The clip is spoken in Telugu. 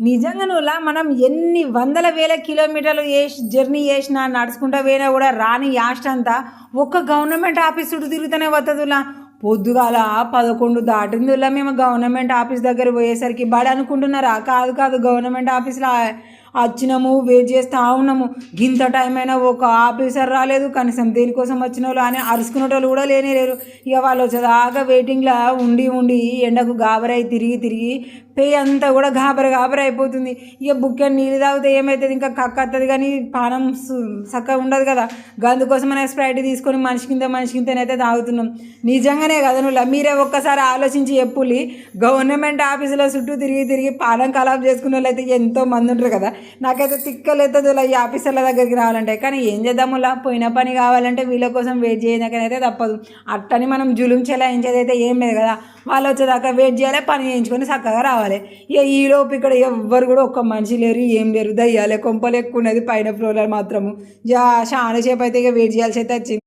నిజంగా నువ్వులా మనం ఎన్ని వందల వేల కిలోమీటర్లు జర్నీ చేసినా నడుచుకుంటా పోయినా కూడా రాని యాస్ట్ అంతా ఒక్క గవర్నమెంట్ ఆఫీస్ చుట్టూ తిరుగుతూనే వస్తుందిలా. పొద్దుగాల 11 దాటిందిలా మేము గవర్నమెంట్ ఆఫీస్ దగ్గర పోయేసరికి బడి అనుకుంటున్నారా? కాదు కాదు, గవర్నమెంట్ ఆఫీస్లో వచ్చినాము, వెయిట్ చేస్తూ ఉన్నాము. గింత టైం అయినా ఒక ఆఫీసర్ రాలేదు, కనీసం దేనికోసం వచ్చిన వాళ్ళు అని అరుచుకునేటోళ్ళు కూడా లేరు. ఇక వాళ్ళు వచ్చేదాకా వెయిటింగ్లో ఉండి ఉండి ఎండకు గాబరై తిరిగి తిరిగి పే అంతా కూడా గాబర అయిపోతుంది. ఇక బుక్కెన్ నీళ్ళు తాగితే ఏమవుతుంది, ఇంకా కక్కత్తది కానీ పానం చక్కగా ఉండదు కదా. అందుకోసం మనం స్ప్రైట్ తీసుకొని మనిషికింతనైతే తాగుతున్నాం. నిజంగానే కదా నువ్వు, మీరే ఒక్కసారి ఆలోచించి చెప్పులి. గవర్నమెంట్ ఆఫీసులో చుట్టూ తిరిగి తిరిగి పానం ఖరాబ్ చేసుకునే వాళ్ళు అయితే ఎంతో మంది ఉంటారు కదా. నాకైతే తిక్కలేదు ఈ ఆఫీసర్ల దగ్గరికి రావాలంటే. కానీ ఏం చేద్దాములా, పోయిన పని కావాలంటే వీళ్ళ కోసం వెయిట్ చేయడానికైతే తప్పదు. అట్టని మనం జులుం చెలాయించేదైతే ఏం లేదు కదా. వాళ్ళు వచ్చేదాకా వెయిట్ చేయాలి, పని చేయించుకొని చక్కగా రావాలి. ఇక ఈలోపు ఇక్కడ ఎవ్వరు కూడా ఒక్క మనిషి లేరు, ఏం లేరు. దయ్యాలే కొంపలు ఎక్కువ ఉన్నది పైన ఫ్లోర్లో మాత్రము. చాలా సేపు అయితే ఇక వెయిట్ చేయాల్సి అయితే వచ్చింది.